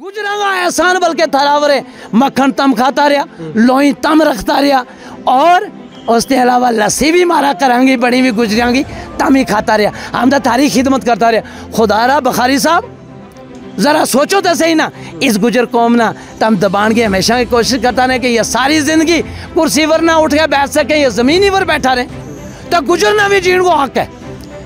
गुजरांगा एहसान बल्कि थरावरे मक्खन तम खाता रहा, लोही तम रखता रहा और उसके अलावा लस्सी भी मारा करांगी बड़ी भी गुजरांगी तम ही खाता रहा। हम तो थारी खिदमत करता रहा। खुदारा बुखारी साहब ज़रा सोचो तो सही ना, इस गुजर कौम ना तम दबान की हमेशा की कोशिश करता रहे कि ये सारी ज़िंदगी कुर्सी पर ना उठ के बैठ सके, ये ज़मीन ही पर बैठा रहे। तो गुजरना भी जीण को हक है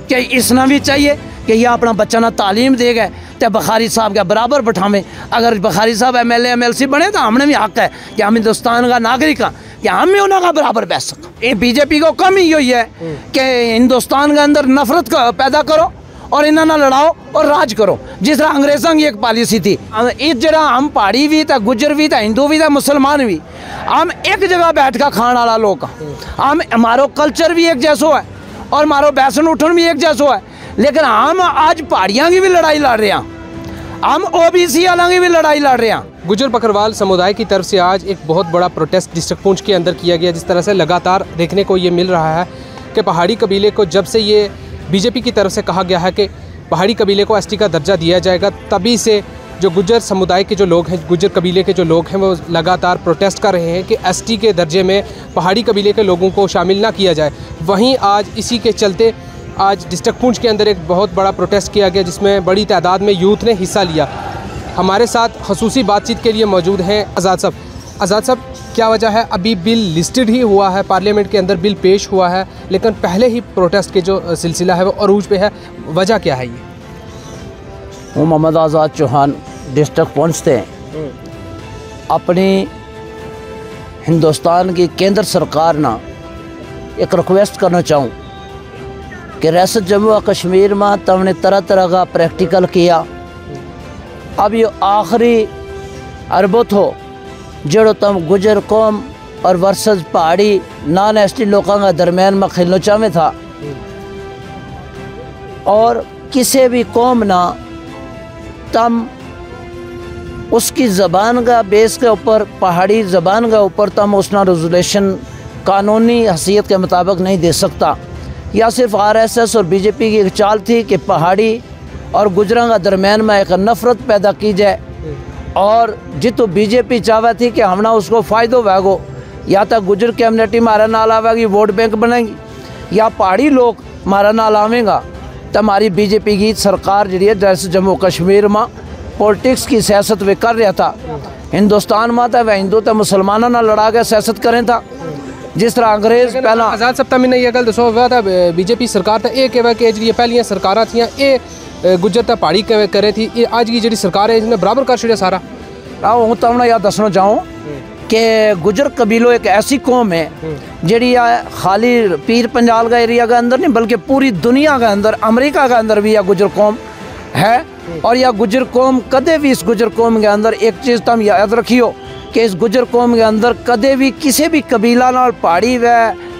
कि इसना भी चाहिए कि यह अपना बच्चा ना तालीम दे गए तो बुखारी साहब के बराबर बैठावें। अगर बुखारी साहब MLA MLC बने तो हमने भी हक है कि हम हिंदुस्तान का नागरिक हाँ कि हम भी उन्होंने बराबर बैठ सकें। ये बीजेपी को कम ही यही है कि हिंदुस्तान के अंदर नफरत पैदा करो और इन्होंने लड़ाओ और राज करो, जिस तरह अंग्रेज़ों की एक पॉलिसी थी। इस जगह हम पहाड़ी भी था, गुजर भी था, हिंदू भी था, मुसलमान भी, हम एक जगह बैठ कर खाने वाला लोग हम हमारो कल्चर भी एक जैसो है और हमारो बैसन उठन भी एक जैसो है। लेकिन हम आज पहाड़ियाँ की भी लड़ाई लड़ रहे हैं, हम OBC वालों की भी लड़ाई लड़ रहे हैं। गुजर बकरवाल समुदाय की तरफ से आज एक बहुत बड़ा प्रोटेस्ट डिस्ट्रिक्ट पुंछ के अंदर किया गया। जिस तरह से लगातार देखने को ये मिल रहा है कि पहाड़ी कबीले को जब से ये बीजेपी की तरफ से कहा गया है कि पहाड़ी कबीले को ST का दर्जा दिया जाएगा, तभी से जो गुजर समुदाय के जो लोग हैं, गुजर कबीले के जो लोग हैं, वो लगातार प्रोटेस्ट कर रहे हैं कि ST के दर्जे में पहाड़ी कबीले के लोगों को शामिल ना किया जाए। वहीं आज इसी के चलते आज डिस्ट्रिक्ट पुंछ के अंदर एक बहुत बड़ा प्रोटेस्ट किया गया जिसमें बड़ी तादाद में यूथ ने हिस्सा लिया। हमारे साथ खसूसी बातचीत के लिए मौजूद हैं आज़ाद साहब। आज़ाद साहब, क्या वजह है, अभी बिल लिस्टेड ही हुआ है, पार्लियामेंट के अंदर बिल पेश हुआ है, लेकिन पहले ही प्रोटेस्ट के जो सिलसिला है वो अरूज पे है, वजह क्या है? ये हूँ मोहम्मद आज़ाद चौहान, डिस्ट्रिक्ट पुंछ थे। अपनी हिंदुस्तान की केंद्र सरकार ना एक रिक्वेस्ट करना चाहूँ कि रियासत जम्मू और कश्मीर में तुमने तरह तरह का प्रैक्टिकल किया, अब ये आखिरी अरबत हो जो तुम गुजर कौम और वर्सेस पहाड़ी नॉन ST लोगों का दरमियान में खेलना चाहे था। और किसी भी कौम ना तुम उसकी ज़बान का बेस के ऊपर, पहाड़ी ज़बान के ऊपर तुम उसना रेजुलेशन कानूनी हैसियत के मुताबिक नहीं दे सकता। या सिर्फ RSS और BJP की एक चाल थी कि पहाड़ी और गुजरां का दरमियान में एक नफ़रत पैदा की जाए और जितो BJP चाहती थी कि हमना उसको फ़ायदो वैगो, या तो गुजर कम्युनिटी मारा नाल आवेगी, वोट बैंक बनेगी, या पहाड़ी लोग मारा नाल आवेगा। तो हमारी BJP की सरकार जी जैसे जम्मू कश्मीर में पॉलिटिक्स की सियासत वे कर रहा था। हिंदुस्तान में तो वह हिंदू तो मुसलमानों ना लड़ा के सियासत करें था, जिस तरह अंग्रेज पहला आज़ाद साहब तमीन ने यह गल दसो हुआ था BJP सरकार तो ये कहे कि जी पहलियां सरकारां थी ये गुजर तो पहाड़ी करे थी, ये आज की जी सरकार है इसने बराबर कर छड़िया सारा। हूँ तो हमने यह दसना चाहूँ कि गुजर कबीलो एक ऐसी कौम है जी खाली पीर पंजाल का एरिया के अंदर नहीं बल्कि पूरी दुनिया के अंदर, अमेरिका के अंदर भी यह गुजर कौम है। और यह गुजर कौम कदे भी, इस गुजर कौम के अंदर एक चीज़ तुम याद रखियो कि इस गुजर कौम के अंदर कदे भी किसी भी कबीला नाल पहाड़ी व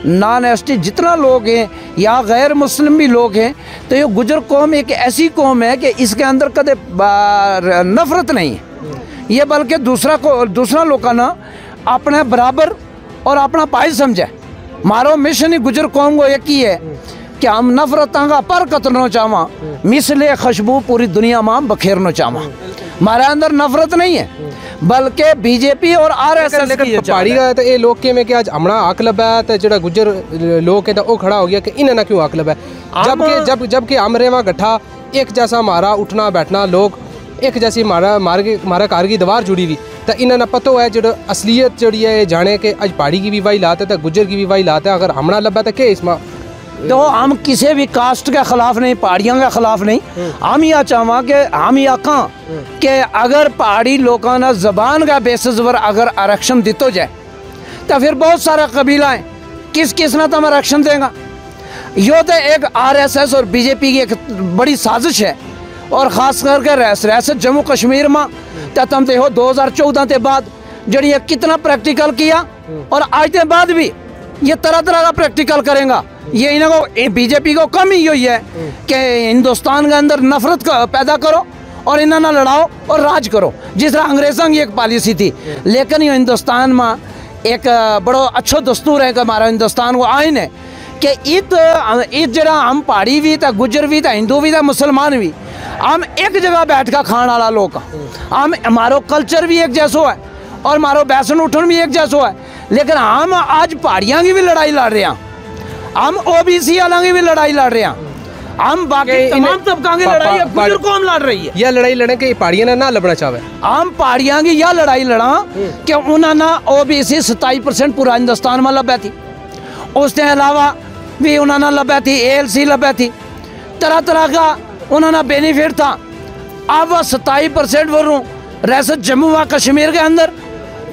नॉन ST जितना लोग हैं या गैर मुस्लिम भी लोग हैं, तो ये गुजर कौम एक ऐसी कौम है कि इसके अंदर कदे नफरत नहीं है, ये बल्कि दूसरा लोग ना अपने बराबर और अपना भाई समझे। मारो मिशन ही गुजर कौम को एक ही है कि हम नफरत का पर कतरना चाहवा, मिसले खुशबू पूरी दुनिया में बखेरना चाहवा। हमारे अंदर नफरत नहीं है बल्कि BJP और RSS की पहाड़ी का तो ये लोग के में कि आज हमना हक लबा है, तो जो गुजर लोग है तो वो खड़ा हो गया कि इन्हें क्यों हक लबा है, जबकि हमरे वहाँ गठा एक जैसा हमारा उठना बैठना, लोग एक जैसी हमारा कार की दीवार जुड़ी हुई, तो इन्हें पता है जो असलियत जड़ी है जाने के आज पहाड़ी की भी वही लात है तो गुजर की भी वही लात है। अगर हमना लबा तो क्या इसमें, तो हम किसी भी कास्ट के खिलाफ नहीं, पहाड़ियों के खिलाफ नहीं। हम यह चाहवा कि हम यह कहें कि अगर पहाड़ी लोगों ने ज़बान का बेसिस पर अगर आरक्षण दितो जाए तो फिर बहुत सारा कबीला है, किस ने तो आरक्षण देगा। यो तो एक RSS और BJP की एक बड़ी साजिश है। और ख़ास करके रियासत जम्मू कश्मीर में तो तुम देखो 2014 के बाद जड़ी कितना प्रैक्टिकल किया और आज के बाद भी ये तरह तरह का प्रैक्टिकल करेगा। ये इन्हें को BJP को कम ही यही है कि हिंदुस्तान के अंदर नफरत पैदा करो और इन्हें ना लड़ाओ और राज करो, जिस तरह अंग्रेज़ों की एक पॉलिसी थी। लेकिन ये हिंदुस्तान में एक बड़ो अच्छो दस्तूर है कि हमारा हिंदुस्तान को आइन है कि इत जरा हम पहाड़ी भी था, गुजर भी था, हिंदू भी था, मुसलमान भी, हम एक जगह बैठ कर खाने वाला लोग, हम हमारो कल्चर भी एक जैसो है और हमारो बैसन उठन भी एक जैसो है, लेकिन हम आज पहाड़ियाँ की भी लड़ाई लड़ रहे हैं, हम OBC वालों की भी लड़ाई लड़ रहे हैं, हम बाकी तमाम तबका की लड़ाई गुजर कौम लड़ रही है। यह लड़ाई लड़े कि पहाड़ियाँ ना लड़ना चाहे, हम पहाड़ियाँ की यह लड़ाई लड़ा कि उन्होंने OBC 27% पूरा हिंदुस्तान में लभ्या थी, उसके अलावा भी उन्होंने लभ्या थी, ALC लभ्या थी, तरह तरह का उन्होंने बेनिफिट था। अब 27% वरूँ रह जम्मू व कश्मीर के अंदर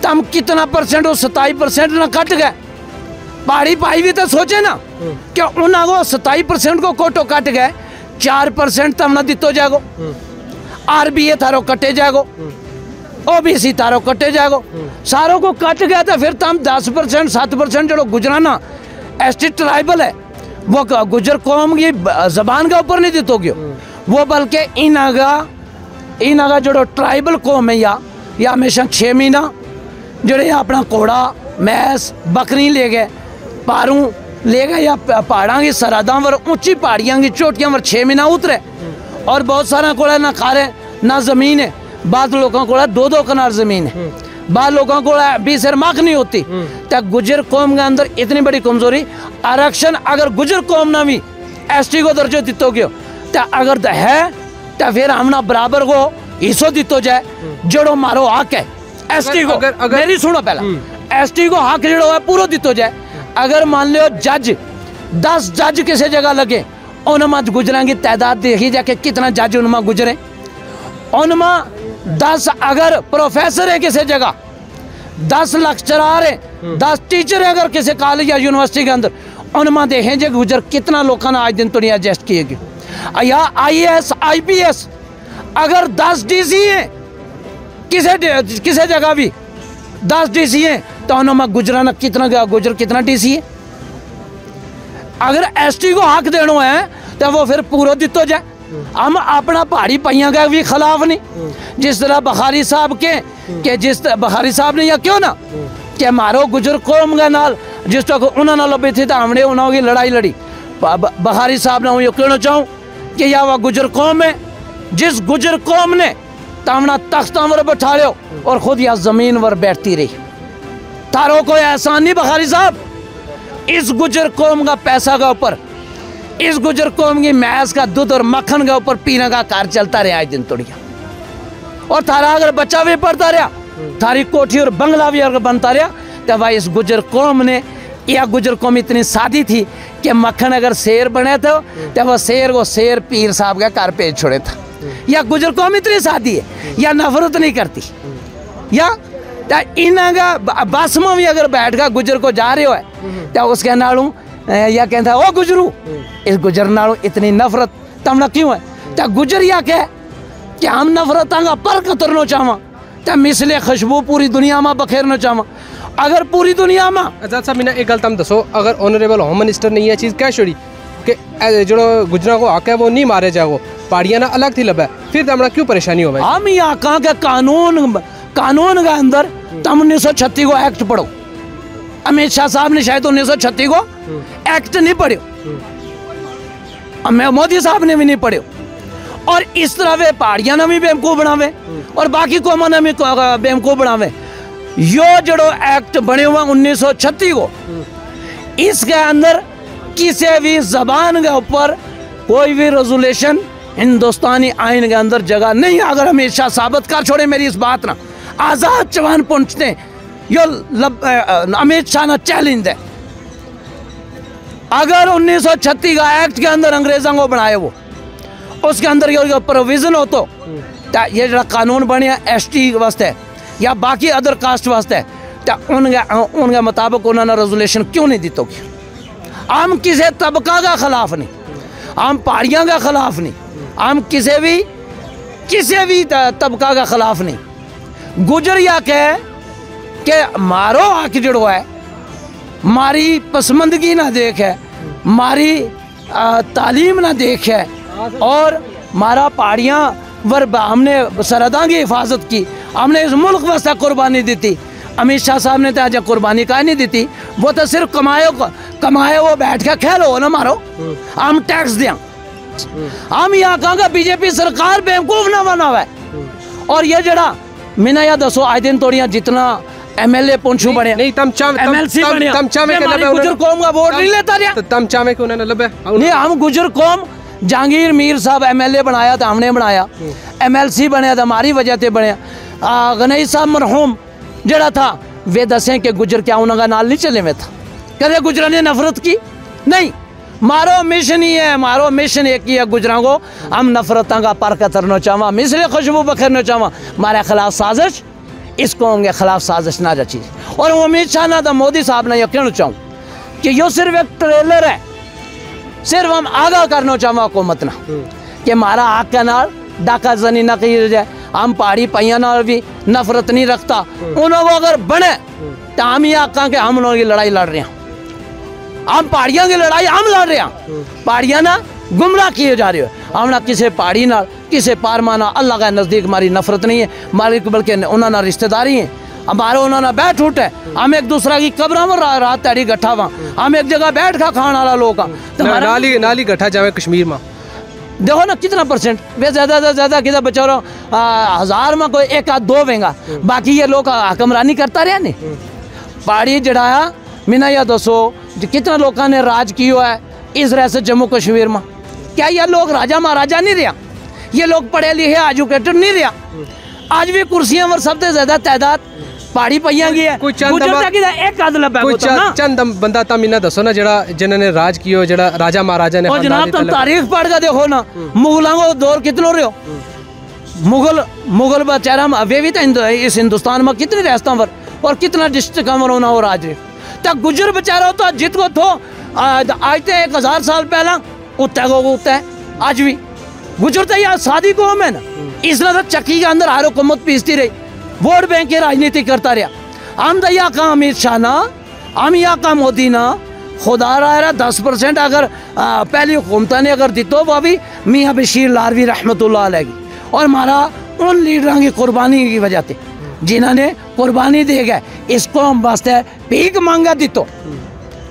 तो हम कितना परसेंट वो 27% ना कट गए। पहाड़ी भाई भी तो सोचे ना कि उन्होंने 27% को कोटो कट गए, 4% तब ना दितो जाएगो, RBA थारो कटे जाएगो, OBC थारो कटे जाएगो, सारों को कट गया तो फिर तम 10% 7% जो गुजराना ST ट्राइबल है वो गुजर कौम की जबान के ऊपर नहीं दितोगे वो, बल्कि इनागा जो ट्राइबल कौम है या हमेशा 6 महीना जोड़े अपना घोड़ा मैस बकरी ले गए, पारू ले गए या पहाड़ा की सरहदा पर ऊंची पहाड़ियाँ की चोटियाँ पर 6 महीना उतरे, और बहुत सारा को ना खारे ना ज़मीन है, बाद लोगों को 2-2 कनाल ज़मीन है, बाद लोगों को 20 माख नहीं होती। तो गुजर कौम के अंदर इतनी बड़ी कमजोरी, आरक्षण अगर गुजर कौम ना भी ST को दर्जो दितो गयो तो अगर है तो फिर हमना बराबर को हिस्सों दितो जाए, जोड़ो मारो हक है ST को। अगर मेरी सुनो पहला, ST को हक जो है पूरा दितो जाए। अगर मान लो जज 10 जज किसी जगह लगे, उनमें गुजरां की तादाद देखी जाके कितना जज उनमें गुजरे, उनमें 10 अगर प्रोफेसर है किसी जगह, 10 लेक्चरार है, 10 टीचर है अगर किसी कॉलेज या यूनिवर्सिटी के अंदर, उनमें देखें जो गुजर कितना लोगों ने आज दिन तो नहीं एडजस्ट किए गए। या IAS IPS अगर 10 DC है किसी जगह भी 10 DC है तो उनमें गुजराना कितना गया, गुजर कितना DC है। अगर ST को हक देना है तो वो फिर पूरा दितो जाए। हम अपना पहाड़ी पाइया का भी खिलाफ नहीं, जिस तरह बुखारी साहब के जिस बुखारी साहब ने या क्यों ना कि मारो गुजर कौम के नाल जिस तक उन्होंने लबे थे तो हमने उन्होंने लड़ाई लड़ी। बुखारी साहब ने ये कहना चाहूँ कि या वह गुजर कौम है, जिस गुजर कौम ने तामना तख्ता पर बैठा लो और खुद या जमीन पर बैठती रही, तारो कोई एहसान नहीं बुखारी साहब। इस गुजर कौम का पैसा के ऊपर, इस गुजर कौम की मैस का दूध और मक्खन के ऊपर पीने का कार चलता रहा आज दिन तोड़िया, और थारा अगर बच्चा भी पढ़ता रहा, थारी कोठी और बंगला भी अगर बनता रहा, तो भाई इस गुजर कौम ने, यह गुजर कौम इतनी सादी थी कि मक्खन अगर शेर बने थे तो वह शेर को शेर पीर साहब का कार पेज छोड़े था। या गुजर कौम इतनी सादी है, या नफरत नहीं करती, या इन्हें बस में भी अगर बैठ कर गुजर को जा रहे हो तो उसके नालों या कहता है ओ गुजरू, इस गुजर नालों इतनी नफरत तमना क्यों है? तो गुजर या कह कि हम नफरत आंगा पर कतरना चाहवा, तो मिसले खुशबू पूरी दुनिया में बखेरना चाहवा। अगर पूरी दुनिया में आजाद साहब एक गल तुम दसो, अगर ऑनरेबल होम मिनिस्टर ने यह चीज़ कह छोड़ी कि जो गुजरा को हक है वो नहीं मारे जाओ, पहाड़ियाँ ना अलग थी लबा, फिर तमना क्यों परेशानी हो? हम यहाँ कहाँ के कानून के अंदर तम 1936 को एक्ट पढ़ो। अमित शाह साहब ने शायद 1936 को एक्ट नहीं पढ़ो, मोदी साहब ने भी नहीं पढ़ो, और इस तरह वे पहाड़ियाँ ने भी बेवकूफ़ बनावे और बाकी कौमा ने भी बेवकूफ़ बनावे। यो जड़ो एक्ट बने हुआ 1936 को, इसके अंदर किसी भी जबान के ऊपर कोई भी रेजुलेशन हिंदुस्तानी आइन के अंदर जगह नहीं। अगर अमित शाह साबित कर छोड़े मेरी इस बात ना, आज़ाद जवान पहुँचते यो अमित शाह ना चैलेंज है। अगर 1936 का एक्ट के अंदर अंग्रेजों को बनाए वो, उसके अंदर ये प्रोविजन हो तो ये जो कानून बने ST वास्ते या बाकी अदर कास्ट वास्ते, तो उनके मुताबिक उन्होंने रेजुलेशन क्यों नहीं दी? तो हम किसी तबका का खिलाफ नहीं, हम पहाड़ियाँ का खिलाफ नहीं, हम किसी भी तबका का खिलाफ नहीं। गुजर या कह कि मारो हक जड़ो है, मारी पसंदगी ना देख है, मारी तालीम ना देख है, और मारा पहाड़ियाँ वर हमने सरहदा की हिफाजत की, हमने इस मुल्क वास्ते कुर्बानी दी थी। अमित शाह साहब ने तो आज कुर्बानी का नहीं दी थी, वो तो सिर्फ कमाए वो बैठ के खेलो ना मारो, हम टैक्स दें। हम यहाँ कहांगा बीजेपी सरकार बेवकूफ ना बनावे। और ये जड़ा मैंने या दसो आज दिन तोड़ियां जितना एमएलए पुंछू बने नहीं तम चाव एमएलसी बने तम चावे के लबे गुजर कौम का वोट नहीं लेता रहा। तम चावे के उन्होंने लबे नहीं हम गुजर कौम जहांगीर मीर साहब एमएलए बनाया था हमने बनाया, एमएलसी बने था हमारी वजह से बने। गणेश साहब मरहूम जड़ा था वे दसें के गुजर क्या उनका नाल नहीं चले में था, कदे गुजरा ने नफरत की नहीं। मारो मिशन ही है, मारो मिशन एक ही है, गुजरा को हम नफरतों का पर कतरना चाहवा, मिसले खुशबू बखरना चाहवा, हमारे खिलाफ साजिश इसको उनके खिलाफ साजिश ना रची। और अमित शाह ना तो मोदी साहब ने यह कहना चाहूँ कि यो सिर्फ एक ट्रेलर है, सिर्फ हम आगाह करना चाहवा हुकूमत ना कि हमारा हक के नाल डाका जनी ना की जाए। हम पहाड़ी पैया नाल भी नफरत नहीं रखता, उन्होंने अगर बने तो हम ये आका के हम उन्होंने लड़ाई लड़ रहे हैं, हम पहाड़ियों की लड़ाई हम लड़ रहे हैं। पहाड़ियाँ ना गुमराह किए जा रहे हो, हम ना किसी पहाड़ी ना किसी पारमाना अल्लाह का नज़दीक हमारी नफरत नहीं है, हमारी बल्कि उन्होंने रिश्तेदारी है, हमारे उन्होंने बैठ उठे, हम एक दूसरा की कब्र में रात तैयारी गठा वहाँ, हम एक जगह बैठ खा खाने वाला लोग नाली नाली गठा जावे कश्मीर में देखो ना कितना परसेंट वे ज्यादा से ज्यादा किधर बचा रहा 1000 में कोई 1 आध 2 वेंगा, बाकी ये लोग हुक्मरानी करता रहा नहीं। पहाड़ी जड़ाया मिना या दसो कितना लोगों ने राज किया है इस तरह से जम्मू कश्मीर में। क्या ये लोग राजा महाराजा नहीं रहा, ये लोग पढ़े लिखे एजुकेटेड नहीं रहा। आज भी कुर्सियां पर सबसे ज्यादा तादाद पहाड़ी पैया की है, एक आध लब्बा चंद बंदा तम इन्हें दसो ना जड़ा जिन्होंने राज किया जड़ा राजा महाराजा ने। और जनाब तुम तारीख पढ़ के देखो ना मुगलों को दौर कितना रहे हो, मुगल बेचारा वे भी तो इस हिंदुस्तान में कितनी रियासतों पर और कितना डिस्ट्रिक्ट कवर होना हो राज तो गुजर बेचारा तो जित को थो आज तो 1000 साल पहला उत्ते को उत्ते आज भी गुजर तो यार शादी को हम है ना, इसलिए तो चक्की के अंदर हर हुकूमत पीसती रही, वोट बैंक की राजनीति करता रहा। हम तो यहाँ का अमित शाह ना, हम यहाँ का मोदी ना, खुदा रहा 10% अगर पहली हुकूमत ने अगर दी तो वो भी मियाँ बशीर लारवी रहमतुल्लाह अलैह की और हमारा उन लीडरों की कुर्बानी की वजह से जिन्होंने कुर्बानी दे गए, इसको हम वास्ते भीख मांगा दी तो।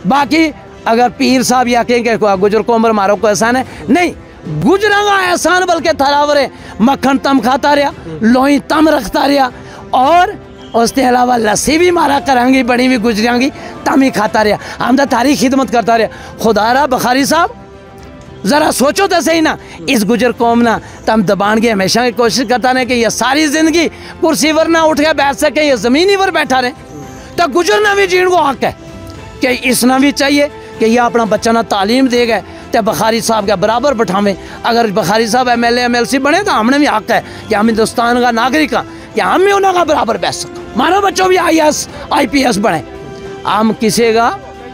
बाकी अगर पीर साहब या कहेंगे गुजर को उम्र मारो को एहसान है नहीं, गुजरा का एहसान बल्कि थरावरे मक्खन तम खाता रहा, लोई तम रखता रहा और उसके अलावा लस्सी भी मारा करांगी बड़ी भी गुजरांगी तम ही खाता रहा, हम तो तारी खिदमत करता रहा। खुदारा बुखारी साहब ज़रा सोचो तो सही ना, इस गुजर कौम ना तम दबान की हमेशा की कोशिश करता रहे कि ये सारी ज़िंदगी कुर्सी पर ना उठ के बैठ सके, ये ज़मीनी पर बैठा रहे। तो गुजरना भी जीण को हक है कि इसना भी चाहिए कि यह अपना बच्चा ना तालीम दे गए तो बुखारी साहब के बराबर बैठावें। अगर बुखारी साहब MLA MLC बने तो हमने भी हक है कि हम हिंदुस्तान का नागरिक हैं कि हम भी उनका बराबर बैठ सकें, हमारा बच्चों भी IAS IPS बने। हम किसी का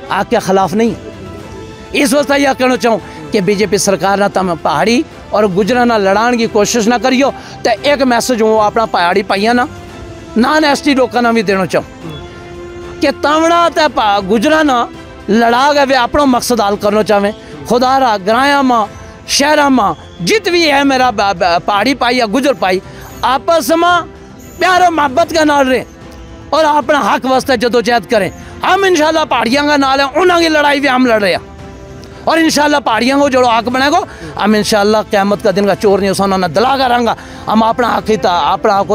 आग के खिलाफ नहीं। इस वक्त यह कहना चाहूँ कि बीजेपी सरकार ना तम पहाड़ी और गुजरा ना लड़ाने की कोशिश ना करियो। तो एक मैसेज हूँ अपना पहाड़ी पाइया ना नॉन ST लोगों ना भी देना चाहूँ कि तमड़ा तो गुजरा ना लड़ा गए वे अपना मकसद हाल करना चाहें। खुदारा ग्राया माँ शहरा माँ जित भी है मेरा पहाड़ी पाई या गुजर पाई आपस में प्यार और मोहब्बत का नाल रहे और अपना हक वास्ते जदोजहद करें। हम इंशाल्लाह पहाड़ियों का नाल है, उन्होंने लड़ाई भी हम लड़ रहे हैं और इंशाल्लाह पहाड़ियों को जो हक बनेगा हम इंशाल्लाह क़यामत का दिन का चोर नहीं उन्होंने दिला करेंगे। हम अपना हक ही था अपना हक